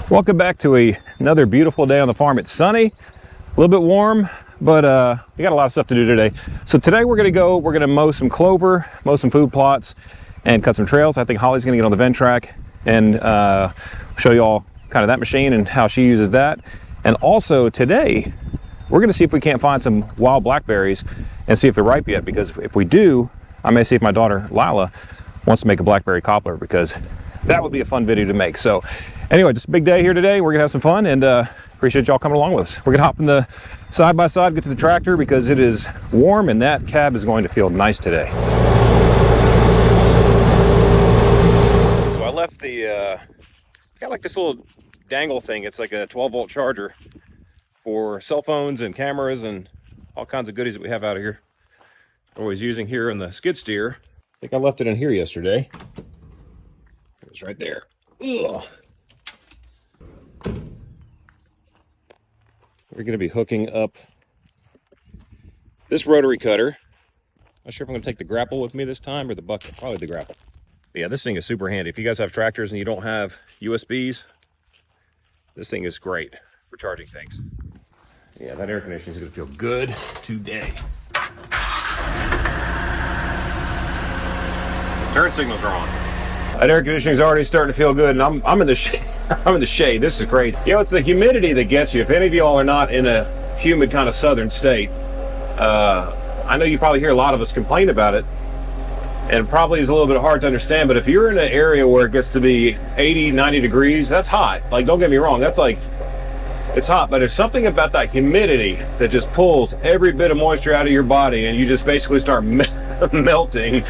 Welcome back to another beautiful day on the farm. It's sunny, a little bit warm, but we got a lot of stuff to do today. So today we're gonna mow some clover, mow some food plots, and cut some trails. I think Holly's gonna get on the Ventrac and show you all kind of that machine and how she uses that. And also today, we're gonna see if we can't find some wild blackberries and see if they're ripe yet, because if we do, I may see if my daughter Lila wants to make a blackberry cobbler, because that would be a fun video to make. So anyway, just a big day here today. We're gonna have some fun, and appreciate y'all coming along with us. We're gonna hop in the side by side, get to the tractor because it is warm and that cab is going to feel nice today. So I left the, got like this little dangle thing. It's like a 12-volt charger for cell phones and cameras and all kinds of goodies that we have out of here. Always using here in the skid steer. I think I left it in here yesterday. It's right there. Ugh. We're going to be hooking up this rotary cutter. Not sure if I'm going to take the grapple with me this time or the bucket. Probably the grapple. But yeah, this thing is super handy. If you guys have tractors and you don't have USBs, this thing is great for charging things. Yeah, that air conditioning is going to feel good today. Turn signals are on. That air conditioning is already starting to feel good, and I'm in the shade. I'm in the shade. This is crazy. You know, it's the humidity that gets you. If any of y'all are not in a humid kind of southern state, I know you probably hear a lot of us complain about it, and probably is a little bit hard to understand. But if you're in an area where it gets to be 80, 90 degrees, that's hot. Like, don't get me wrong, that's like, it's hot. But there's something about that humidity that just pulls every bit of moisture out of your body, and you just basically start melting.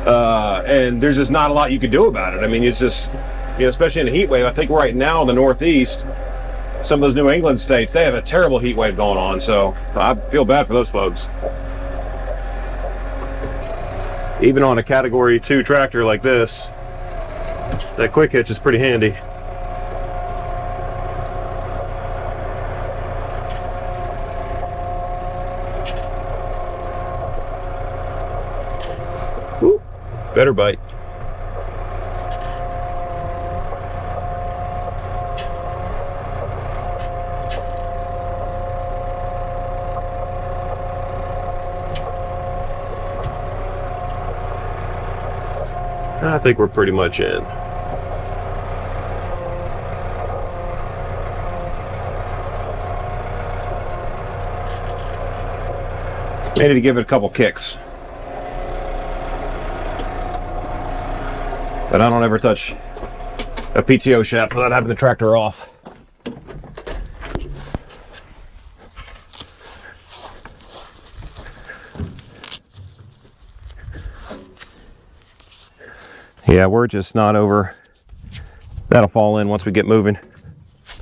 And there's just not a lot you can do about it. I mean, it's just, you know, especially in a heat wave. I think right now in the Northeast, some of those New England states, they have a terrible heat wave going on. So I feel bad for those folks. Even on a Category 2 tractor like this, that quick hitch is pretty handy. Ooh, better bite. I think we're pretty much in. Maybe to give it a couple kicks. But I don't ever touch a PTO shaft without having the tractor off. Yeah, we're just not over. That'll fall in once we get moving,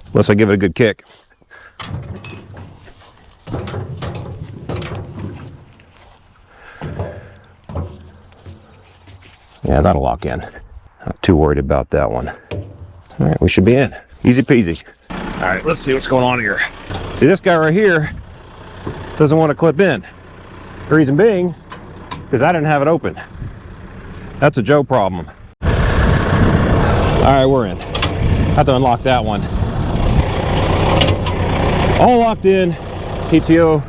unless I give it a good kick. Yeah, that'll lock in. Not too worried about that one. All right, we should be in. Easy peasy. All right, let's see what's going on here. See, this guy right here doesn't want to clip in. The reason being is I didn't have it open. That's a Joe problem. All right, we're in. Have to unlock that one. All locked in, PTO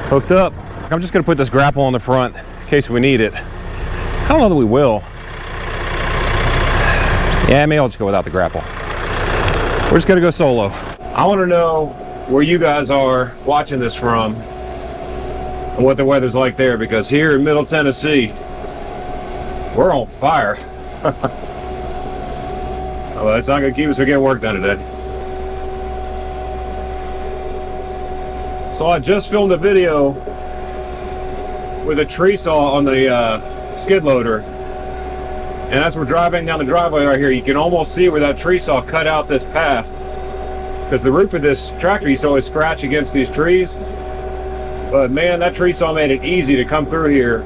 hooked up. I'm just gonna put this grapple on the front in case we need it. I don't know that we will. Yeah, maybe I'll just go without the grapple. We're just gonna go solo. I wanna know where you guys are watching this from and what the weather's like there, because here in Middle Tennessee, we're on fire. Well, it's not going to keep us from getting work done today. So I just filmed a video with a tree saw on the skid loader. And as we're driving down the driveway right here, you can almost see where that tree saw cut out this path. Because the roof of this tractor used to always scratch against these trees. But man, that tree saw made it easy to come through here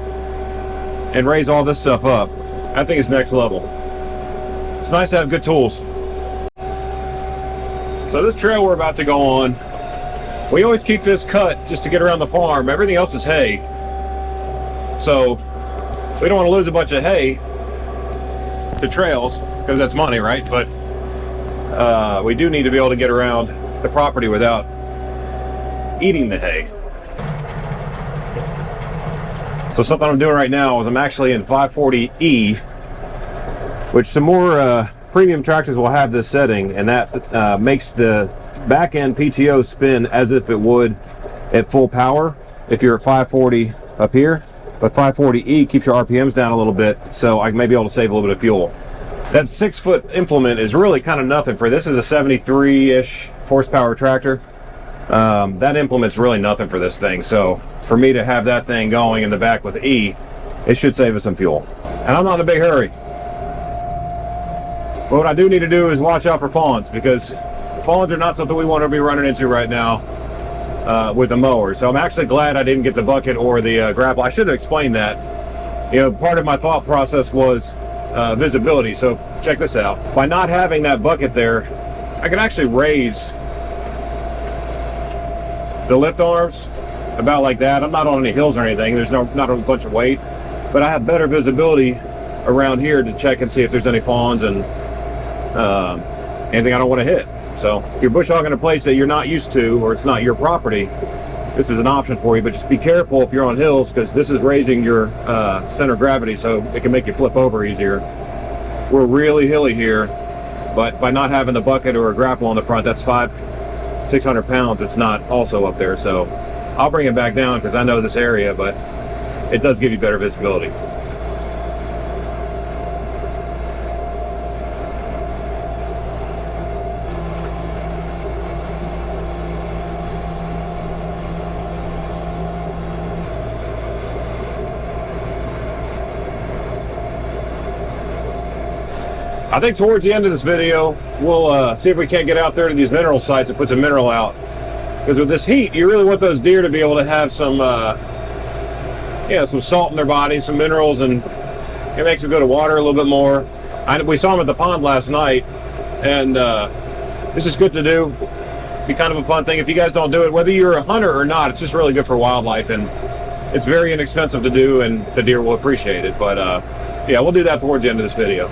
and raise all this stuff up. I think it's next level. It's nice to have good tools. So this trail we're about to go on, we always keep this cut just to get around the farm. Everything else is hay. So we don't want to lose a bunch of hay to trails, because that's money, right? But we do need to be able to get around the property without eating the hay. So something I'm doing right now is I'm actually in 540E, which some more premium tractors will have this setting, and that makes the back end PTO spin as if it would at full power if you're at 540 up here, but 540E keeps your RPMs down a little bit, so I may be able to save a little bit of fuel. That 6-foot implement is really kind of nothing for this. Is a 73-ish horsepower tractor. That implement's really nothing for this thing, so for me to have that thing going in the back with E, it should save us some fuel. And I'm not in a big hurry. But what I do need to do is watch out for fawns, because fawns are not something we want to be running into right now with the mower. So I'm actually glad I didn't get the bucket or the grapple. I should have explained that. You know, part of my thought process was visibility. So check this out. By not having that bucket there, I can actually raise the lift arms about like that. I'm not on any hills or anything. There's not a bunch of weight, but I have better visibility around here to check and see if there's any fawns and anything I don't want to hit. So if you're bush hogging a place that you're not used to, or it's not your property, this is an option for you, but just be careful if you're on hills, because this is raising your center of gravity, so it can make you flip over easier. We're really hilly here, but by not having the bucket or a grapple on the front, that's 500-600 pounds, it's not also up there. So I'll bring it back down because I know this area, but it does give you better visibility. I think towards the end of this video, we'll see if we can't get out there to these mineral sites and put some mineral out. Because with this heat, you really want those deer to be able to have some, some salt in their bodies, some minerals, and it makes them go to water a little bit more. We saw them at the pond last night, and this is good to do. Be kind of a fun thing. If you guys don't do it, whether you're a hunter or not, it's just really good for wildlife, and it's very inexpensive to do, and the deer will appreciate it. But yeah, we'll do that towards the end of this video.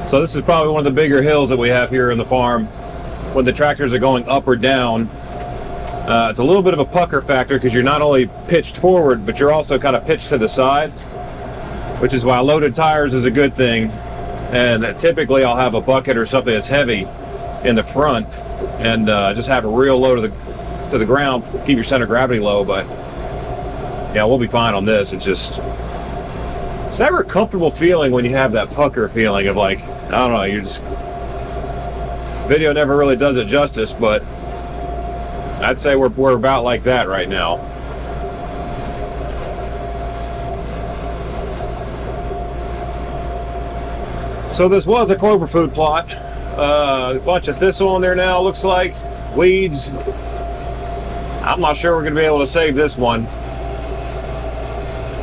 So this is probably one of the bigger hills that we have here in the farm. When the tractors are going up or down, it's a little bit of a pucker factor because you're not only pitched forward, but you're also kind of pitched to the side, which is why loaded tires is a good thing. And typically I'll have a bucket or something that's heavy in the front, and just have a real low to the ground, keep your center of gravity low. But yeah, we'll be fine on this. It's never a comfortable feeling when you have that pucker feeling of like, I don't know, you're just, video never really does it justice, but I'd say we're about like that right now. So this was a clover food plot. A bunch of thistle in there now, looks like. Weeds. I'm not sure we're going to be able to save this one.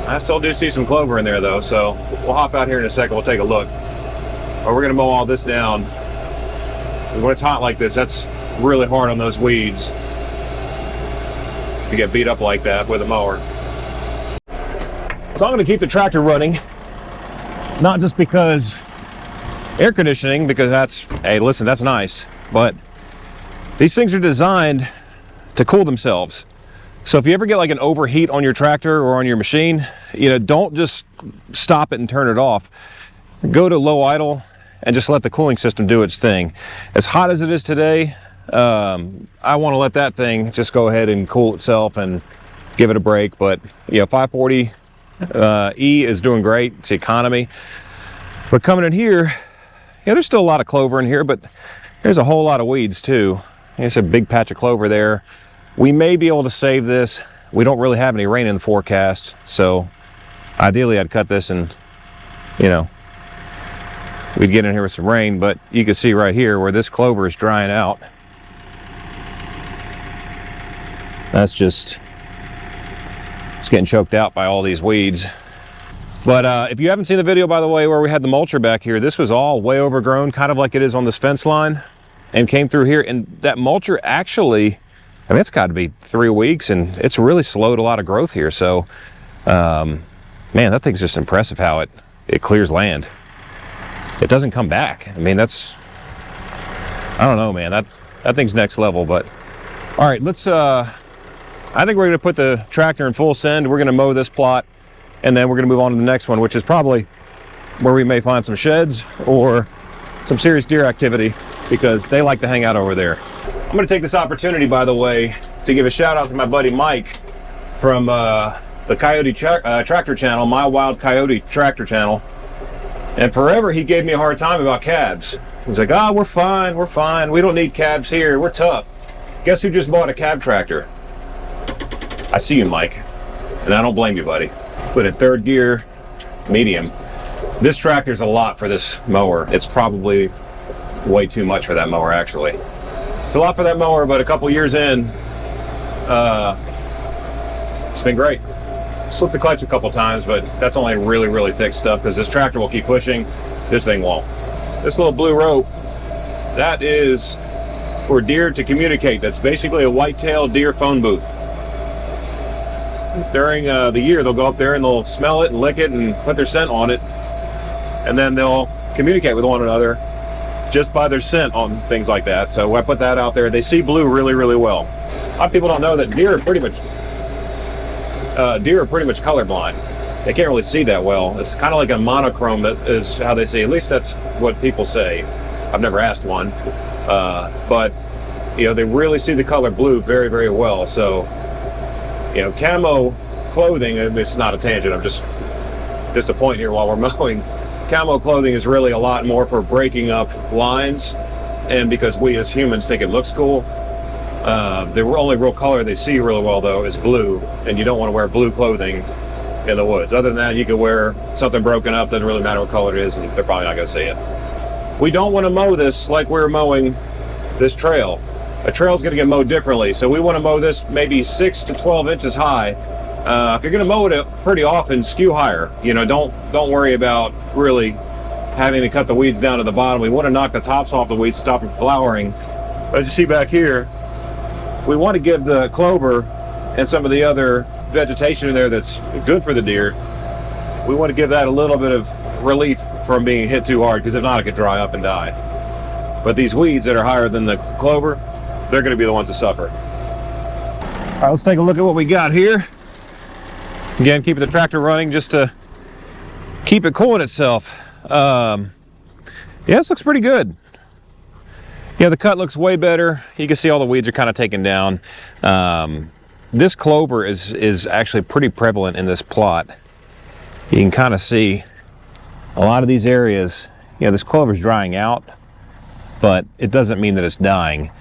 I still do see some clover in there though, so we'll hop out here in a second, we'll take a look. But we're gonna mow all this down. When it's hot like this, that's really hard on those weeds to get beat up like that with a mower. So I'm gonna keep the tractor running, not just because air conditioning, because that's, hey listen, that's nice, but these things are designed to cool themselves. So if you ever get like an overheat on your tractor or on your machine, don't just stop it and turn it off. Go to low idle and just let the cooling system do its thing. As hot as it is today, I want to let that thing just go ahead and cool itself and give it a break. But 540E is doing great. It's economy. But coming in here, there's still a lot of clover in here, but there's a whole lot of weeds too. There's a big patch of clover there. We may be able to save this. We don't really have any rain in the forecast, so ideally I'd cut this and, we'd get in here with some rain, but you can see right here where this clover is drying out. That's just, it's getting choked out by all these weeds. But if you haven't seen the video, by the way, where we had the mulcher back here, this was all way overgrown, kind of like it is on this fence line, and came through here. And that mulcher actually, it's got to be 3 weeks, and it's really slowed a lot of growth here. So man, that thing's just impressive how it clears land. It doesn't come back. I mean, that's, I don't know, man, that thing's next level. But all right, let's I think we're gonna put the tractor in full send. We're gonna mow this plot, and then we're gonna move on to the next one, which is probably where we may find some sheds or some serious deer activity, because they like to hang out over there. I'm gonna take this opportunity, by the way, to give a shout out to my buddy Mike from the Coyote Tractor channel, My Wild Coyote Tractor channel. And forever he gave me a hard time about cabs. He's like, "Ah, we're fine, we're fine. We don't need cabs here, we're tough." Guess who just bought a cab tractor? I see you, Mike, and I don't blame you, buddy. Put in third gear, medium. This tractor's a lot for this mower. It's probably way too much for that mower, actually. It's a lot for that mower, but a couple years in, it's been great. Slipped the clutch a couple times, but that's only really, really thick stuff, because this tractor will keep pushing. This thing won't. This little blue rope, that is for deer to communicate. That's basically a white-tailed deer phone booth. During the year, they'll go up there and they'll smell it and lick it and put their scent on it, and then they'll communicate with one another just by their scent on things like that. So I put that out there. They see blue really, really well. A lot of people don't know that deer are pretty much colorblind. They can't really see that well. It's kind of like a monochrome, that is how they see. At least that's what people say. I've never asked one, but you know, they really see the color blue very, very well. So, you know, camo clothing, it's not a tangent, I'm just a point here while we're mowing. Camo clothing is really a lot more for breaking up lines, and because we as humans think it looks cool. The only real color they see really well, though, is blue, and you don't want to wear blue clothing in the woods. Other than that, you could wear something broken up, doesn't really matter what color it is, and they're probably not going to see it. We don't want to mow this like we're mowing this trail. A trail's going to get mowed differently, so we want to mow this maybe 6 to 12 inches high. If you're going to mow it pretty often, skew higher. You know, don't worry about really having to cut the weeds down to the bottom. We want to knock the tops off the weeds to stop them flowering. But as you see back here, we want to give the clover and some of the other vegetation in there that's good for the deer, we want to give that a little bit of relief from being hit too hard, because if not, it could dry up and die. But these weeds that are higher than the clover, they're going to be the ones to suffer. All right, let's take a look at what we got here. Again, keeping the tractor running just to keep it cooling itself. Yeah, this looks pretty good. Yeah, the cut looks way better. You can see all the weeds are kind of taken down. This clover is actually pretty prevalent in this plot. You can kind of see a lot of these areas, you know, this clover is drying out, but it doesn't mean that it's dying.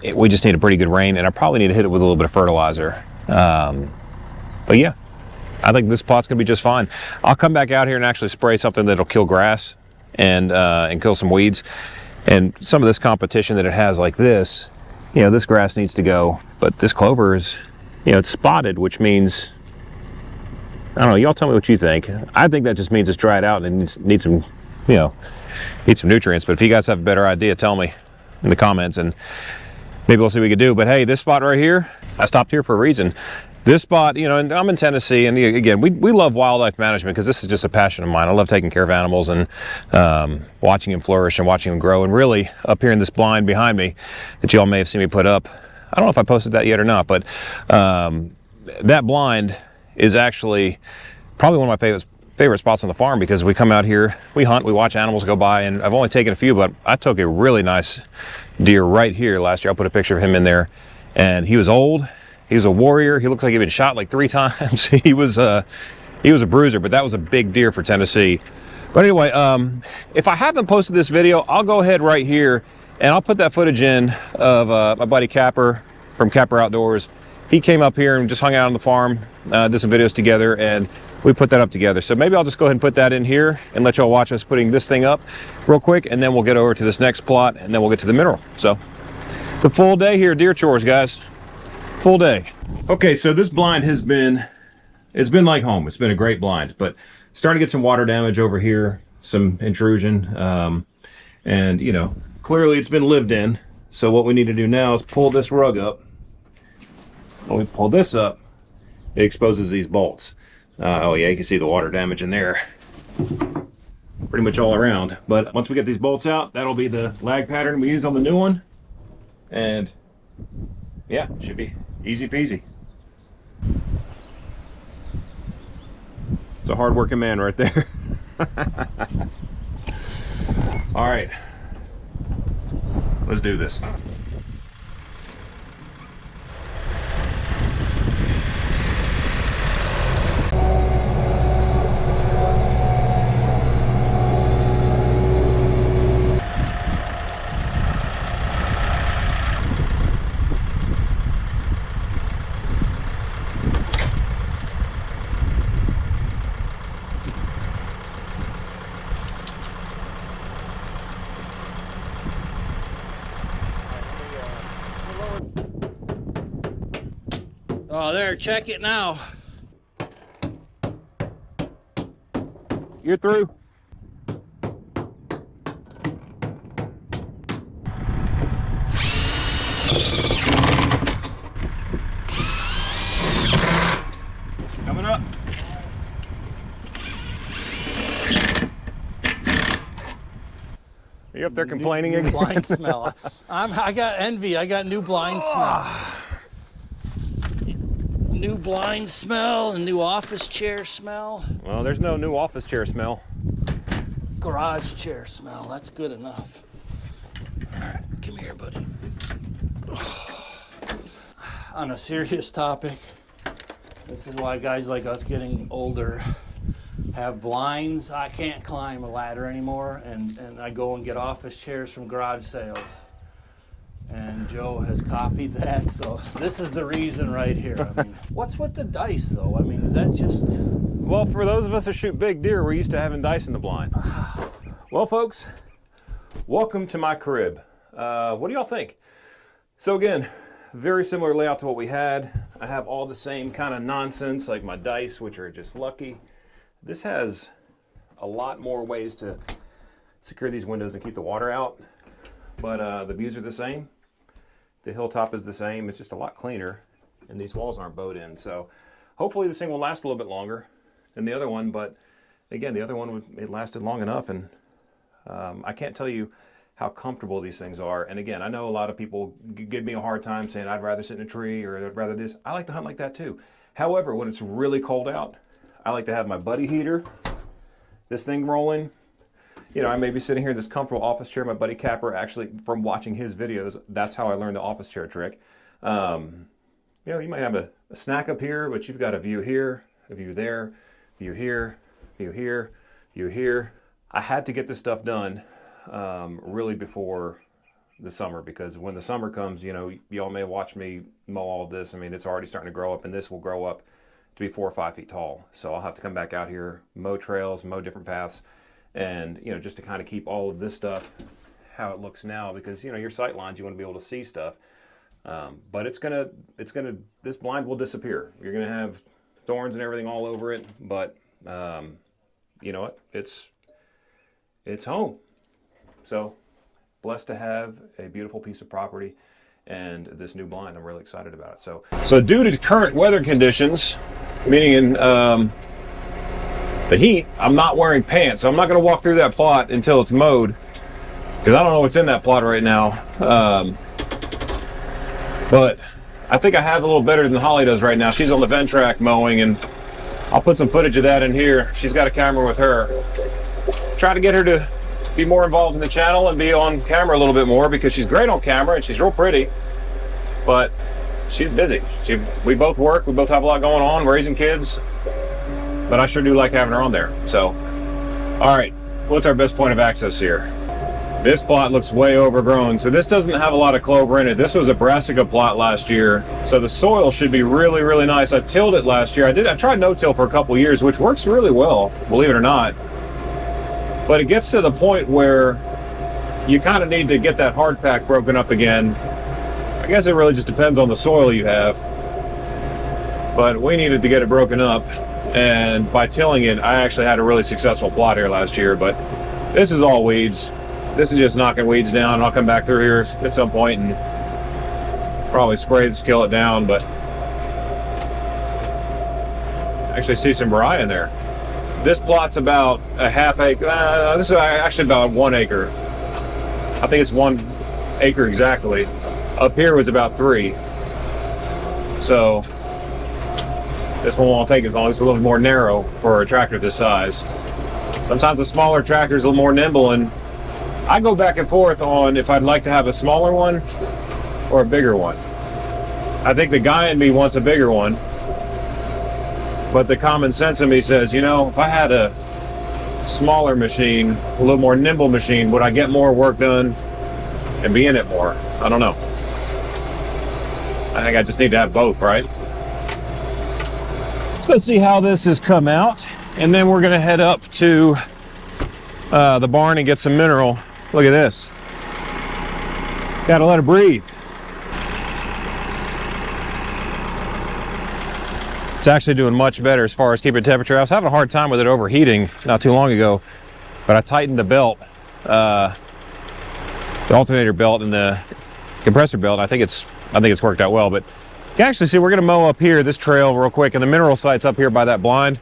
We just need a pretty good rain, and I probably need to hit it with a little bit of fertilizer. But yeah, I think this plot's gonna be just fine. I'll come back out here and actually spray something that'll kill grass and kill some weeds. And some of this competition that it has like this, you know, this grass needs to go, but this clover is, you know, it's spotted, which means, I don't know, y'all tell me what you think. I think that just means it's dried out and it needs some, you know, needs some nutrients. But if you guys have a better idea, tell me in the comments and maybe we'll see what we can do. But hey, this spot right here, I stopped here for a reason. This spot, you know, and I'm in Tennessee, and again, we love wildlife management because this is just a passion of mine. I love taking care of animals and watching them flourish and watching them grow. And really, up here in this blind behind me that y'all may have seen me put up, I don't know if I posted that yet or not, but that blind is actually probably one of my favorite spots on the farm, because we come out here, we hunt, we watch animals go by, and I've only taken a few, but I took a really nice deer right here last year. I'll put a picture of him in there, and he was old. He was a warrior. He looked like he'd been shot like 3 times. He was a bruiser, but that was a big deer for Tennessee. But anyway, if I haven't posted this video, I'll go ahead right here and I'll put that footage in of my buddy Capper from Capper Outdoors. He came up here and just hung out on the farm, did some videos together, and we put that up together. So maybe I'll just go ahead and put that in here and let y'all watch us putting this thing up real quick, and then we'll get over to this next plot, and then we'll get to the mineral. So it's a full day here, deer chores, guys. Full day. Okay, so this blind has been, it's been like home. It's been a great blind, but starting to get some water damage over here, some intrusion, and you know, clearly it's been lived in. So what we need to do now is pull this rug up. When we pull this up, it exposes these bolts. Oh yeah, you can see the water damage in there. Pretty much all around. But once we get these bolts out, that'll be the lag pattern we use on the new one. And yeah, should be easy peasy. It's a hard-working man right there. All right, let's do this. Oh, there, check it now. You're through. Coming up. Are you up there complaining again? Blind smell. I got envy. I got new blind smell. New blind smell and new office chair smell. Well, there's no new office chair smell. Garage chair smell. That's good enough. All right, come here, buddy. On a serious topic, this is why guys like us getting older have blinds. I can't climb a ladder anymore, and I go and get office chairs from garage sales. And Joe has copied that, so this is the reason right here. I mean, what's with the dice, though? I mean, is that just... Well, for those of us that shoot big deer, we're used to having dice in the blind. Well, folks, welcome to my crib. What do y'all think? So again, very similar layout to what we had. I have all the same kind of nonsense, like my dice, which are just lucky. This has a lot more ways to secure these windows and keep the water out, but the views are the same. The hilltop is the same. It's just a lot cleaner, and these walls aren't bowed in. So hopefully this thing will last a little bit longer than the other one, but again, the other one, it lasted long enough, and I can't tell you how comfortable these things are. And again, I know a lot of people give me a hard time saying I'd rather sit in a tree or I'd rather this. I like to hunt like that too. However, when it's really cold out, I like to have my buddy heater, this thing rolling. You know, I may be sitting here in this comfortable office chair. My buddy Capper, actually, from watching his videos, that's how I learned the office chair trick. You know, you might have a snack up here, but you've got a view here, a view there, view here, view here, view here. I had to get this stuff done really before the summer, because when the summer comes, you know, y'all may watch me mow all of this. I mean, it's already starting to grow up, and this will grow up to be 4 or 5 feet tall. So I'll have to come back out here, mow trails, mow different paths, and, you know, just to kind of keep all of this stuff how it looks now, because, you know, your sight lines, you want to be able to see stuff. But this blind will disappear. You're going to have thorns and everything all over it, but you know what? It's home. So blessed to have a beautiful piece of property and this new blind. I'm really excited about it. So due to current weather conditions, meaning in the heat, I'm not wearing pants. So I'm not going to walk through that plot until it's mowed, because I don't know what's in that plot right now. But I think I have a little better than Holly does right now. She's on the Ventrac mowing, and I'll put some footage of that in here. She's got a camera with her. Try to get her to be more involved in the channel and be on camera a little bit more, because she's great on camera and she's real pretty, but she's busy. We both work, we both have a lot going on, raising kids, but I sure do like having her on there. So, all right, what's our best point of access here? This plot looks way overgrown, so this doesn't have a lot of clover in it. This was a brassica plot last year, so the soil should be really, really nice. I tilled it last year. I tried no-till for a couple years, which works really well, believe it or not. But it gets to the point where you kind of need to get that hard pack broken up again. I guess it really just depends on the soil you have. But we needed to get it broken up, and by tilling it, I actually had a really successful plot here last year. But this is all weeds. This is just knocking weeds down. I'll come back through here at some point and probably spray this, kill it down. But Actually see some rye in there. This plot's about a half acre. This is actually about 1 acre. I think it's 1 acre exactly. Up here was about 3. So this one won't take as long. It's a little more narrow for a tractor this size. Sometimes a smaller tractor is a little more nimble, and I go back and forth on if I'd like to have a smaller one or a bigger one. I think the guy in me wants a bigger one, but the common sense in me says, you know, if I had a smaller machine, a little more nimble machine, would I get more work done and be in it more? I don't know. I think I just need to have both, right? Let's go see how this has come out, and then we're gonna head up to the barn and get some mineral. Look at this. Gotta let it breathe. It's actually doing much better as far as keeping temperature. I was having a hard time with it overheating not too long ago, but I tightened the belt, the alternator belt and the compressor belt. I think it's worked out well. But you can actually see we're going to mow up here this trail real quick, and the mineral site's up here by that blind.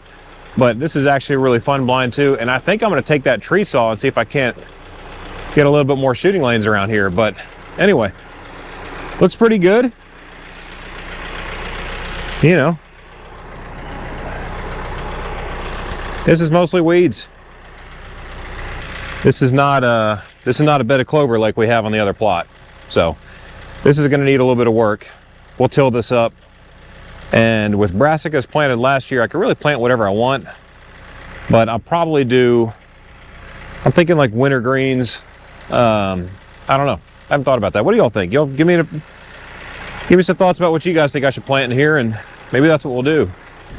But this is actually a really fun blind too, and I think I'm going to take that tree saw and see if I can't get a little bit more shooting lanes around here. But anyway, looks pretty good. You know, this is mostly weeds. This is not a bed of clover like we have on the other plot. So this is going to need a little bit of work. We'll till this up. And with brassicas planted last year, I could really plant whatever I want. But I'll probably do, I'm thinking like winter greens. I don't know. I haven't thought about that. What do y'all think? Y'all give me some thoughts about what you guys think I should plant in here, and maybe that's what we'll do.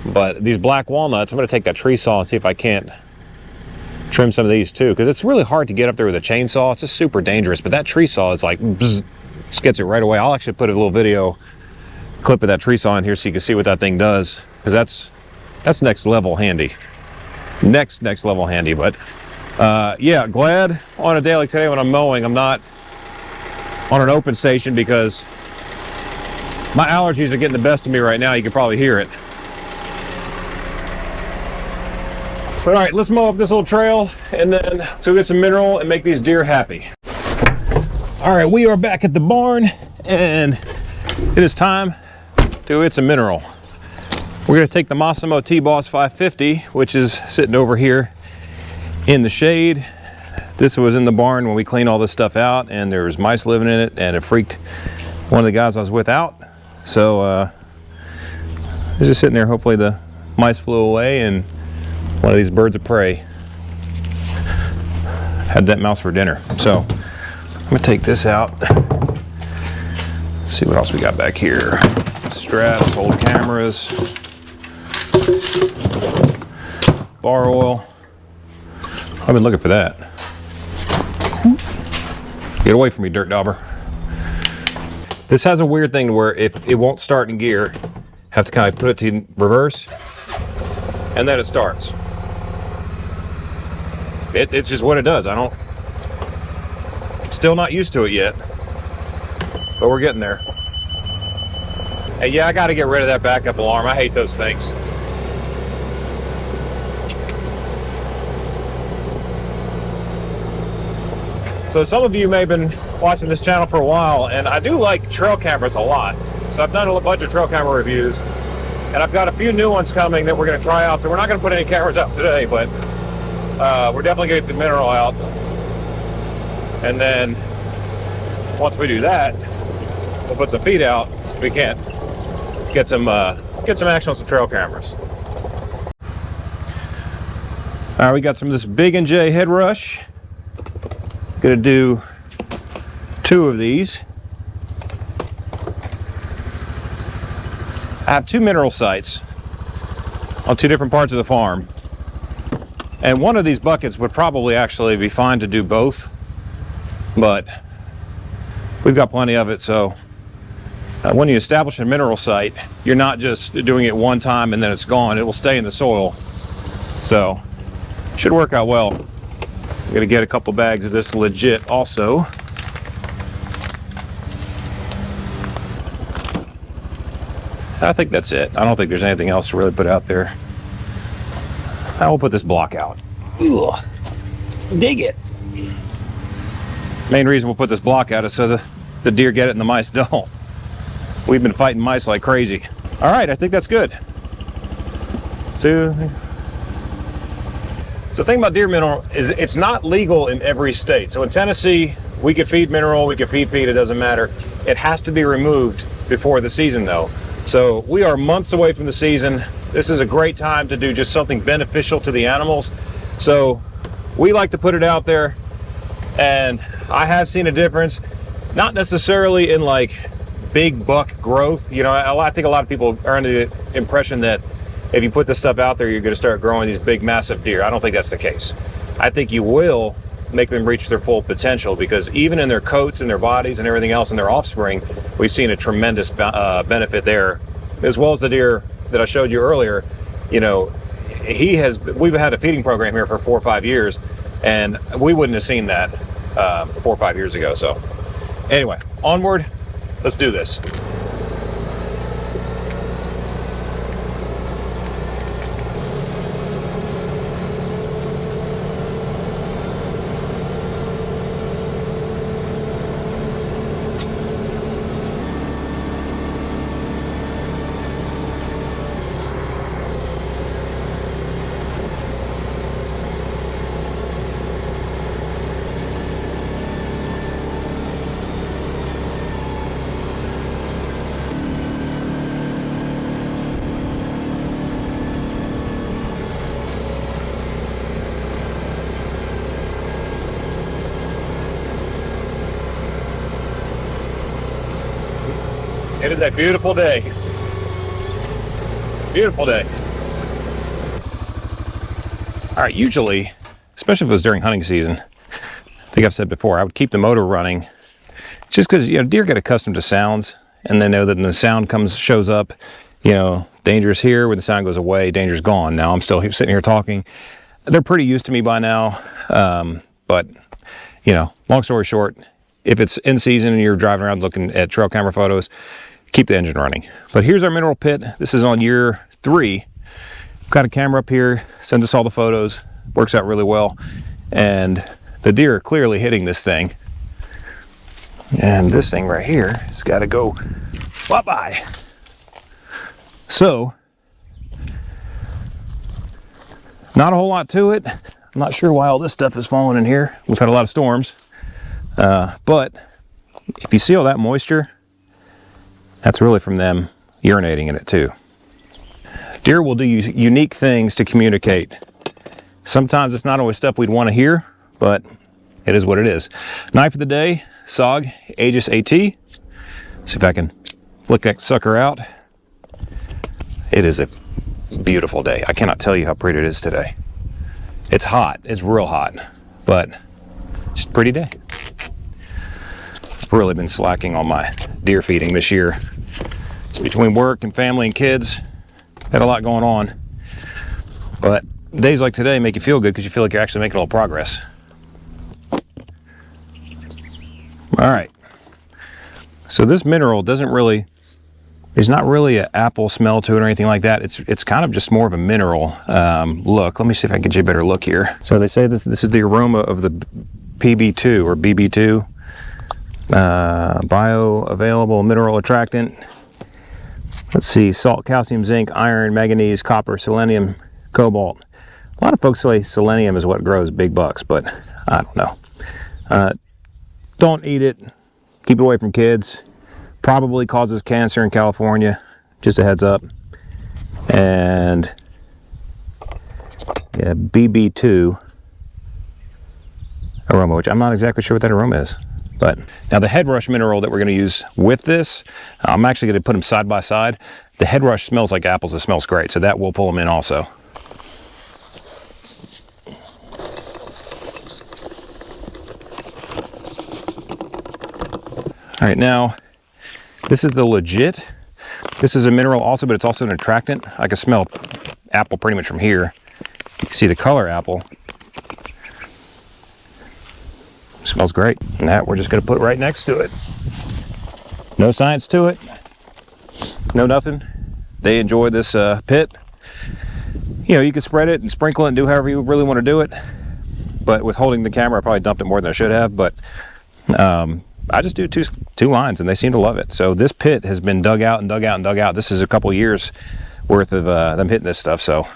But these black walnuts, I'm going to take that tree saw and see if I can't trim some of these too, because it's really hard to get up there with a chainsaw. It's just super dangerous, but that tree saw is like, bzz, just gets it right away. I'll actually put a little video clip of that tree saw in here so you can see what that thing does, because that's next level handy. Next level handy. But yeah, glad on a day like today when I'm mowing, I'm not on an open station, because my allergies are getting the best of me right now. You can probably hear it. But all right, let's mow up this little trail, and then so we get some mineral and make these deer happy. All right, we are back at the barn, and it is time to hit some mineral. We're gonna take the Massimo T-Boss 550, which is sitting over here in the shade. This was in the barn when we cleaned all this stuff out, and there was mice living in it, and it freaked one of the guys I was with out. So it's just sitting there. Hopefully the mice flew away and one of these birds of prey had that mouse for dinner. So I'm gonna take this out. Let's see what else we got back here. Straps, old cameras, bar oil. I've been looking for that. Get away from me, dirt dauber. This has a weird thing where if it won't start in gear, have to kind of put it to reverse, and then it starts. It's just what it does. Still not used to it yet, but we're getting there. And yeah, I got to get rid of that backup alarm. I hate those things. So some of you may have been watching this channel for a while, and I do like trail cameras a lot. So I've done a bunch of trail camera reviews, and I've got a few new ones coming that we're going to try out. So we're not going to put any cameras out today, but we're definitely going to get the mineral out. And then once we do that, we'll put some feet out. We can get some action on some trail cameras. All right, we got some of this Big and J head rush. Gonna do 2 of these. I have 2 mineral sites on 2 different parts of the farm, and one of these buckets would probably actually be fine to do both, but we've got plenty of it. So when you establish a mineral site, you're not just doing it one time and then it's gone. It will stay in the soil, so should work out well. I'm gonna get a couple bags of this legit also. I think that's it. I don't think there's anything else to really put out there. I will put this block out. Ugh. Dig it. Main reason we'll put this block out is so the deer get it and the mice don't. We've been fighting mice like crazy. All right, I think that's good. So the thing about deer mineral is it's not legal in every state. So in Tennessee, we could feed mineral, we could feed, it doesn't matter. It has to be removed before the season though. So we are months away from the season. This is a great time to do just something beneficial to the animals. So we like to put it out there, and I have seen a difference, not necessarily in like big buck growth. You know, I think a lot of people are under the impression that if you put this stuff out there, you're going to start growing these big, massive deer. I don't think that's the case. I think you will make them reach their full potential, because even in their coats and their bodies and everything else and their offspring, we've seen a tremendous benefit there, as well as the deer that I showed you earlier. You know, we've had a feeding program here for 4 or 5 years, and we wouldn't have seen that 4 or 5 years ago. So anyway, onward, let's do this. It is a beautiful day. Beautiful day. All right, usually, especially if it was during hunting season, I think I've said before, I would keep the motor running just because, you know, deer get accustomed to sounds, and they know that when the sound shows up, you know, danger's here. When the sound goes away, danger's gone. Now I'm still sitting here talking. They're pretty used to me by now, but, you know, long story short, if it's in season and you're driving around looking at trail camera photos, keep the engine running. But here's our mineral pit. This is on year 3. Got a camera up here, sends us all the photos, works out really well. And the deer are clearly hitting this thing. And this thing right here has got to go bye-bye. So, not a whole lot to it. I'm not sure why all this stuff is falling in here. We've had a lot of storms. But if you see all that moisture, that's really from them urinating in it too. Deer will do unique things to communicate. Sometimes it's not always stuff we'd want to hear, but it is what it is. Knife of the day, SOG Aegis AT. See if I can flick that sucker out. It is a beautiful day. I cannot tell you how pretty it is today. It's hot, it's real hot, but it's a pretty day. I've really been slacking on my deer feeding this year. It's between work and family and kids. Had a lot going on. But days like today make you feel good because you feel like you're actually making a little progress. All right. So this mineral doesn't really, there's not really an apple smell to it or anything like that. It's kind of just more of a mineral look. Let me see if I can get you a better look here. So they say this is the aroma of the PB2 or BB2. Bioavailable mineral attractant. Let's see, salt, calcium, zinc, iron, manganese, copper, selenium, cobalt. A lot of folks say selenium is what grows big bucks, but I don't know. Don't eat it. Keep it away from kids. Probably causes cancer in California. Just a heads up. And yeah, BB2 aroma, which I'm not exactly sure what that aroma is. But now the head rush mineral that we're going to use with this, I'm actually going to put them side by side. The head rush smells like apples. It smells great, so that will pull them in also. All right, now this is the legit. This is a mineral also, but it's also an attractant. I can smell apple pretty much from here. You can see the color apple. Smells great. And that we're just going to put right next to it. No science to it. No nothing. They enjoy this pit. You know, you can spread it and sprinkle it and do however you really want to do it. But with holding the camera, I probably dumped it more than I should have. But I just do two lines, and they seem to love it. So this pit has been dug out and dug out and dug out. This is a couple years worth of them hitting this stuff. So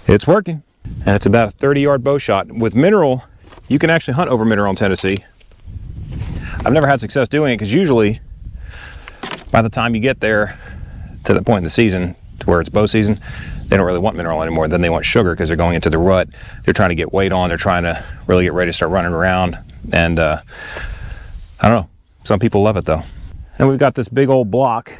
it's working. And it's about a 30-yard bow shot. With mineral, you can actually hunt over mineral in Tennessee. I've never had success doing it because usually by the time you get there to the point in the season to where it's bow season, they don't really want mineral anymore. Then they want sugar because they're going into the rut. They're trying to get weight on. They're trying to really get ready to start running around. And I don't know. Some people love it though. And we've got this big old block.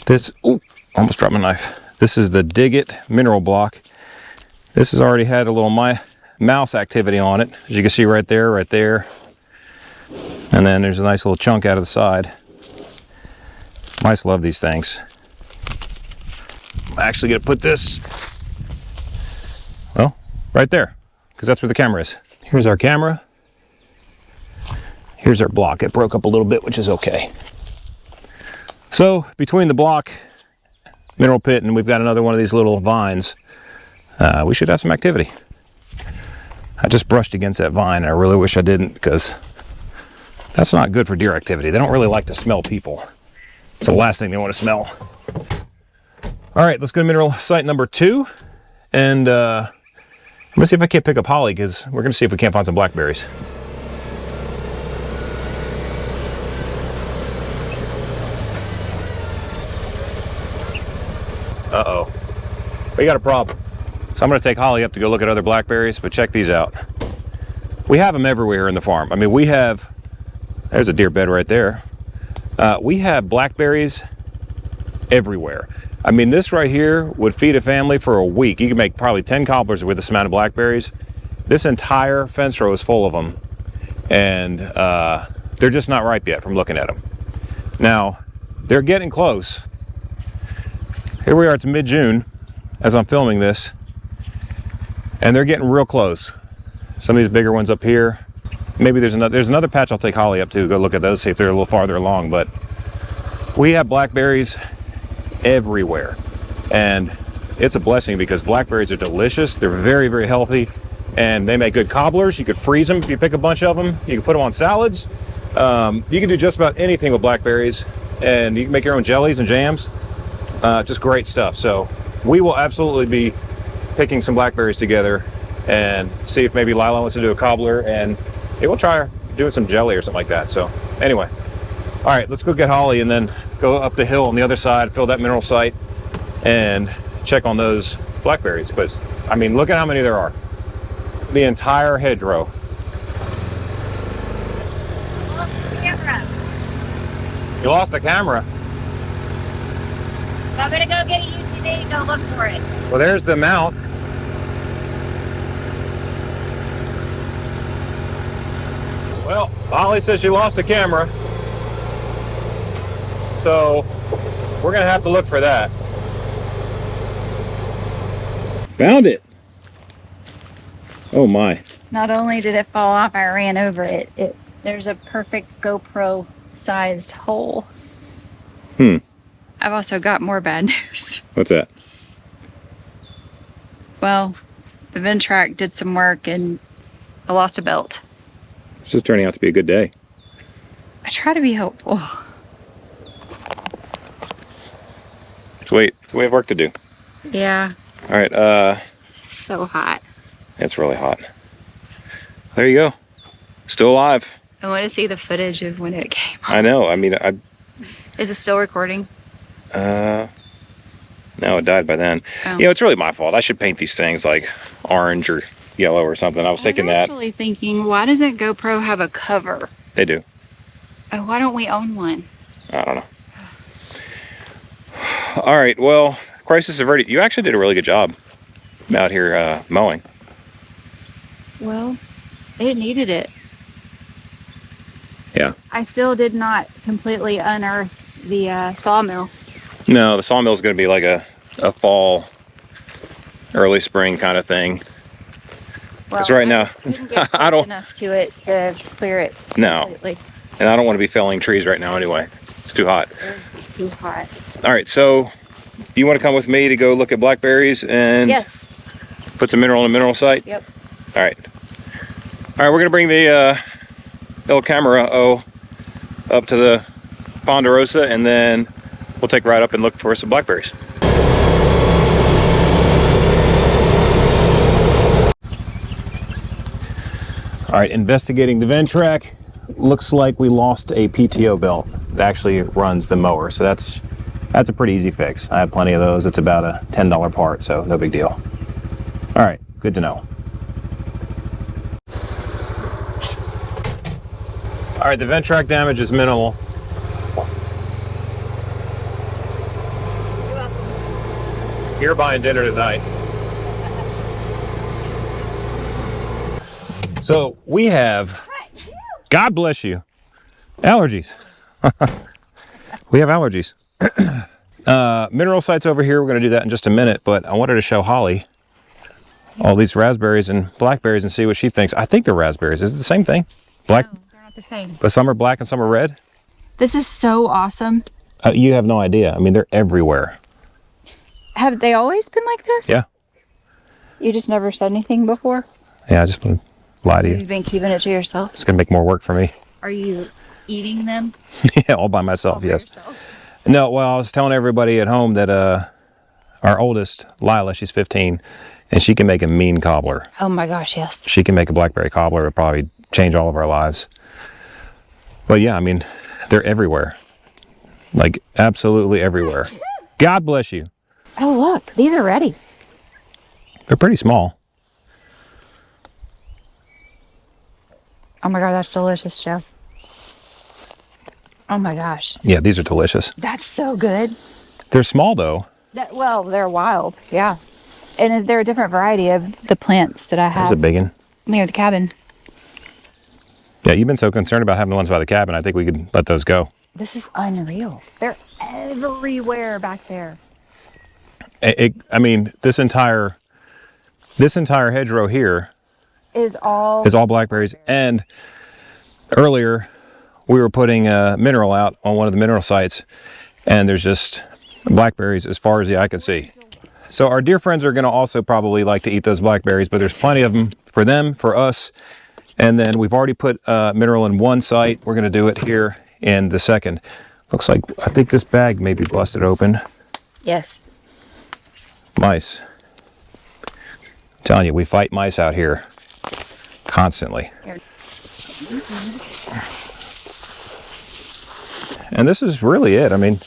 This, ooh, almost dropped my knife. This is the Dig It mineral block. This has already had a little mouse activity on it. As you can see right there, right there. And then there's a nice little chunk out of the side. Mice love these things. I'm actually gonna put this, well, right there, because that's where the camera is. Here's our camera. Here's our block. It broke up a little bit, which is okay. So between the block, mineral pit, and we've got another one of these little vines, we should have some activity. I just brushed against that vine, and I really wish I didn't, because that's not good for deer activity. They don't really like to smell people. It's the last thing they want to smell. All right, let's go to mineral site number 2, and I'm gonna see if I can't pick up holly, because we're gonna see if we can't find some blackberries. Uh-oh, we got a problem. So I'm gonna take Holly up to go look at other blackberries, but check these out. We have them everywhere in the farm. I mean, we have, there's a deer bed right there. We have blackberries everywhere. I mean, this right here would feed a family for a week. You can make probably 10 cobblers with this amount of blackberries. This entire fence row is full of them, and they're just not ripe yet from looking at them. Now, they're getting close. Here we are, it's mid-June as I'm filming this, and they're getting real close. Some of these bigger ones up here. Maybe there's another patch I'll take Holly up to, go look at those, see if they're a little farther along. But we have blackberries everywhere, and it's a blessing because blackberries are delicious. They're very, very healthy, and they make good cobblers. You could freeze them if you pick a bunch of them. You can put them on salads. You can do just about anything with blackberries, and you can make your own jellies and jams. Just great stuff. So we will absolutely be picking some blackberries together and see if maybe Lila wants to do a cobbler, and we'll try doing some jelly or something like that. So anyway, all right, let's go get Holly and then go up the hill on the other side, fill that mineral site, and check on those blackberries. But I mean, look at how many there are. The entire hedgerow. You lost the camera. So I'm gonna go get a UCD and go look for it. Well, there's the mount. Well, Holly says she lost the camera, so we're gonna have to look for that. Found it. Oh my. Not only did it fall off, I ran over it. There's a perfect GoPro sized hole. I've also got more bad news. What's that? Well, the Ventrac did some work and I lost a belt. This is turning out to be a good day. I try to be hopeful. Wait, we have work to do. Yeah. All right, So hot. it's really hot. There you go. Still alive. I want to see the footage of when it came up. I know. I mean, Is it still recording? no, it died by then. Oh. You know, it's really my fault. I should paint these things like orange or yellow or something. I was thinking that. I'm actually thinking, why doesn't GoPro have a cover? They do. Oh, why don't we own one? I don't know. All right, well, crisis averted. You actually did a really good job out here mowing. Well, it needed it. Yeah. I still did not completely unearth the sawmill. No, the sawmill is going to be like a fall, early spring kind of thing. Well, Because right now, I just couldn't get I close don't. enough to it to clear it No. completely. And I don't want to be felling trees right now anyway. It's too hot. It's too hot. All right, so Do you want to come with me to go look at blackberries and Yes. put some mineral in a mineral site? Yep. All right. All right, we're gonna bring the 𝐸𝑚𝑎𝑖𝑙 up to the Ponderosa, and then we'll take a ride up and look for some blackberries. All right, investigating the Ventrac. Looks like we lost a PTO belt that actually runs the mower, so that's a pretty easy fix. I have plenty of those. It's about a $10 part, so no big deal. All right, good to know. All right, the Ventrac damage is minimal. You're welcome. You're buying dinner tonight. So we have, God bless you, allergies. We have allergies. Mineral sites over here. We're going to do that in just a minute, but I wanted to show Holly all these raspberries and blackberries and see what she thinks. I think they're raspberries. Is it the same thing? Black? No, they're not the same. But some are black and some are red? This is so awesome. You have no idea. I mean, they're everywhere. Have they always been like this? Yeah. You just never said anything before? Yeah, I just want to lie to you. You've been keeping it to yourself? It's going to make more work for me. Are you eating them? Yeah, all by myself, All by yes. yourself? No, well, I was telling everybody at home that our oldest, Lila, she's 15, and she can make a mean cobbler. Oh my gosh, yes. She can make a blackberry cobbler. It'll probably change all of our lives. But yeah, I mean, they're everywhere. Like, absolutely everywhere. God bless you. Oh look, these are ready. They're pretty small. Oh my god, that's delicious, Joe. Oh my gosh. Yeah, these are delicious. That's so good. They're small, though. Well, they're wild, yeah. And they're a different variety of the plants that I have There's a big one. near the cabin. Yeah, you've been so concerned about having the ones by the cabin. I think we could let those go. This is unreal. They're everywhere back there. I mean, this entire hedgerow here Is all blackberries. And earlier, we were putting mineral out on one of the mineral sites, and there's just blackberries as far as the eye could see. So our dear friends are going to also probably like to eat those blackberries, but there's plenty of them, for us. And then we've already put mineral in one site. We're going to do it here in the second. Looks like, I think this bag may be busted open. yes. Mice. I'm telling you, we fight mice out here constantly. And this is really it. I mean,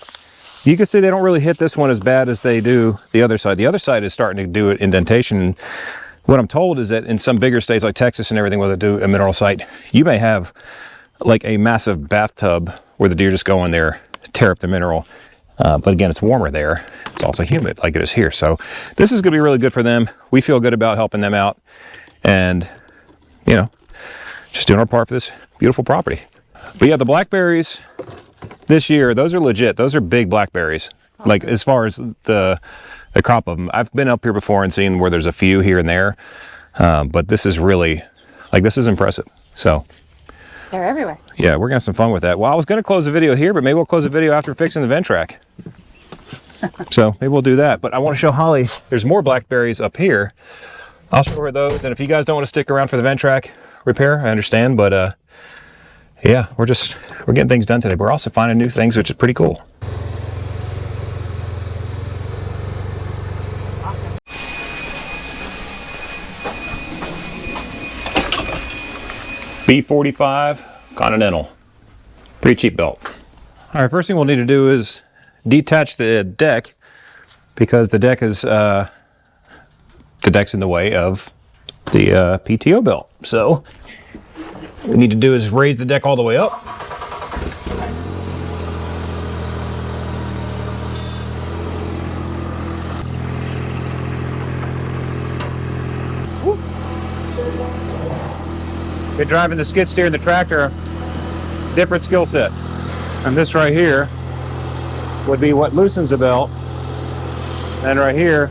you can see they don't really hit this one as bad as they do the other side. The other side is starting to do indentation. And what I'm told is that in some bigger states like Texas and everything where they do a mineral site, you may have like a massive bathtub where the deer just go in there, tear up the mineral. But again, it's warmer there. It's also humid like it is here. So this is going to be really good for them. We feel good about helping them out and, you know, just doing our part for this beautiful property. But yeah, the blackberries this year, those are legit. Those are big blackberries. Like as far as the crop of them. I've been up here before and seen where there's a few here and there. But this is really, like, this is impressive. So They're everywhere. yeah, we're gonna have some fun with that. Well, I was gonna close the video here, but maybe we'll close the video after fixing the Ventrac. So maybe we'll do that. But I want to show Holly, there's more blackberries up here. I'll show her those. And if you guys don't want to stick around for the Ventrac repair, I understand. But yeah, we're getting things done today. But we're also finding new things, which is pretty cool. Awesome. B45 Continental. Pretty cheap belt. All right, first thing we'll need to do is detach the deck because the deck's in the way of the PTO belt. So what we need to do is raise the deck all the way up. Been driving the skid steer and the tractor, different skill set. And this right here would be what loosens the belt. And right here,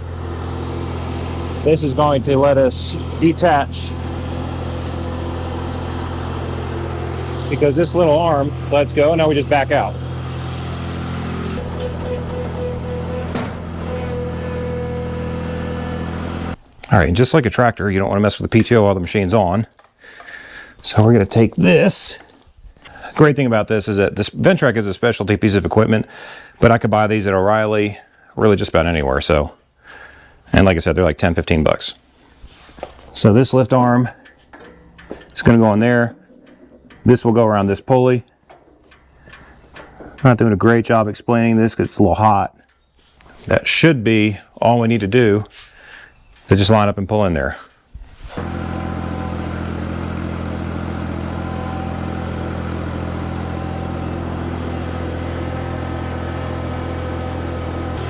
this is going to let us detach because this little arm lets go, and now we just back out. All right, and just like a tractor, you don't want to mess with the PTO while the machine's on. So we're going to take this. Great thing about this is that this Ventrac is a specialty piece of equipment, but I could buy these at O'Reilly, really just about anywhere. So, and like I said, they're like 10, 15 bucks. So this lift arm is going to go on there. This will go around this pulley. I'm not doing a great job explaining this because it's a little hot. That should be all we need to do to just line up and pull in there.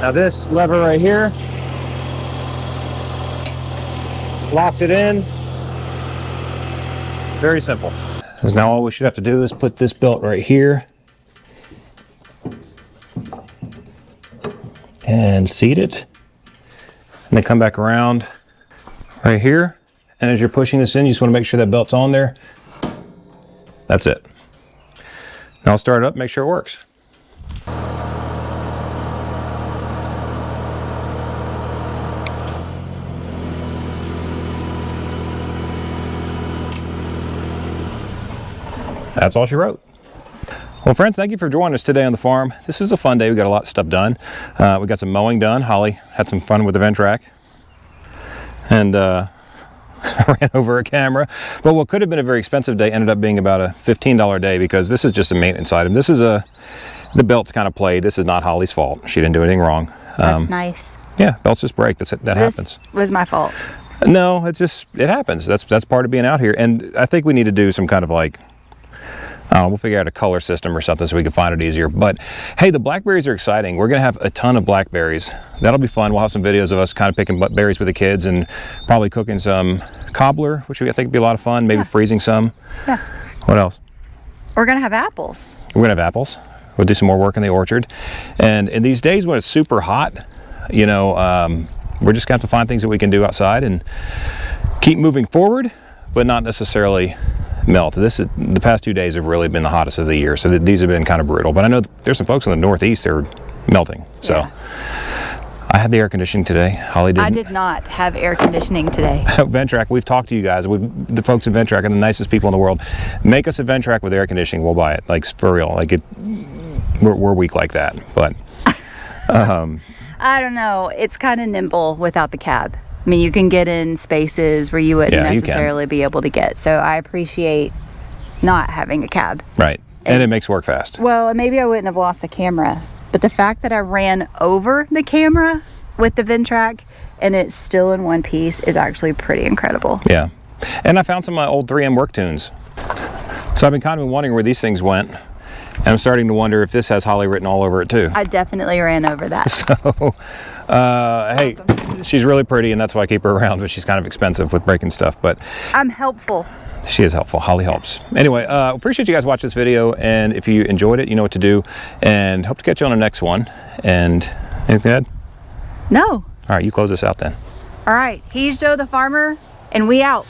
Now this lever right here locks it in. Very simple. Because now all we should have to do is put this belt right here and seat it. And then come back around right here. And as you're pushing this in, you just want to make sure that belt's on there. That's it. Now I'll start it up, make sure it works. That's all she wrote. Well, friends, thank you for joining us today on the farm. This was a fun day. We got a lot of stuff done. We got some mowing done. Holly had some fun with the Ventrac and ran over a camera. But what could have been a very expensive day ended up being about a $15 day because this is just a maintenance item. This is the belt's kind of played. This is not Holly's fault. She didn't do anything wrong. That's nice. Yeah, belts just break. That happens. This was my fault. No, it happens. That's part of being out here. And I think we need to do some kind of like, we'll figure out a color system or something so we can find it easier. But hey, the blackberries are exciting. We're gonna have a ton of blackberries. That'll be fun. We'll have some videos of us kind of picking berries with the kids and probably cooking some cobbler, which I think would be a lot of fun. Maybe freezing some. Yeah. What else? We're gonna have apples. We're gonna have apples. We'll do some more work in the orchard. And in these days when it's super hot, you know, we're just gonna have to find things that we can do outside and keep moving forward, but not necessarily melt. The past 2 days have really been the hottest of the year, so these have been kind of brutal. But I know there's some folks in the Northeast that are melting. So I had the air conditioning today. Holly didn't. I did not have air conditioning today. Ventrac, we've talked to you guys. The folks at Ventrac are the nicest people in the world. Make us a Ventrac with air conditioning. We'll buy it. Like for real. Like we're weak like that. But I don't know. It's kind of nimble without the cab. I mean, you can get in spaces where you wouldn't necessarily be able to get. So I appreciate not having a cab. Right. And it makes work fast. Well, maybe I wouldn't have lost the camera. But the fact that I ran over the camera with the Ventrac and it's still in one piece is actually pretty incredible. Yeah. And I found some of my old 3M work tunes. So I've been kind of wondering where these things went. And I'm starting to wonder if this has Holly written all over it too. I definitely ran over that. So, hey, she's really pretty and that's why I keep her around, but she's kind of expensive with breaking stuff. But I'm helpful. She is helpful. Holly helps. Anyway, appreciate you guys watching this video. And if you enjoyed it, you know what to do. And hope to catch you on the next one. And anything to add? No. All right, you close this out then. All right. He's Joe the farmer, and we out.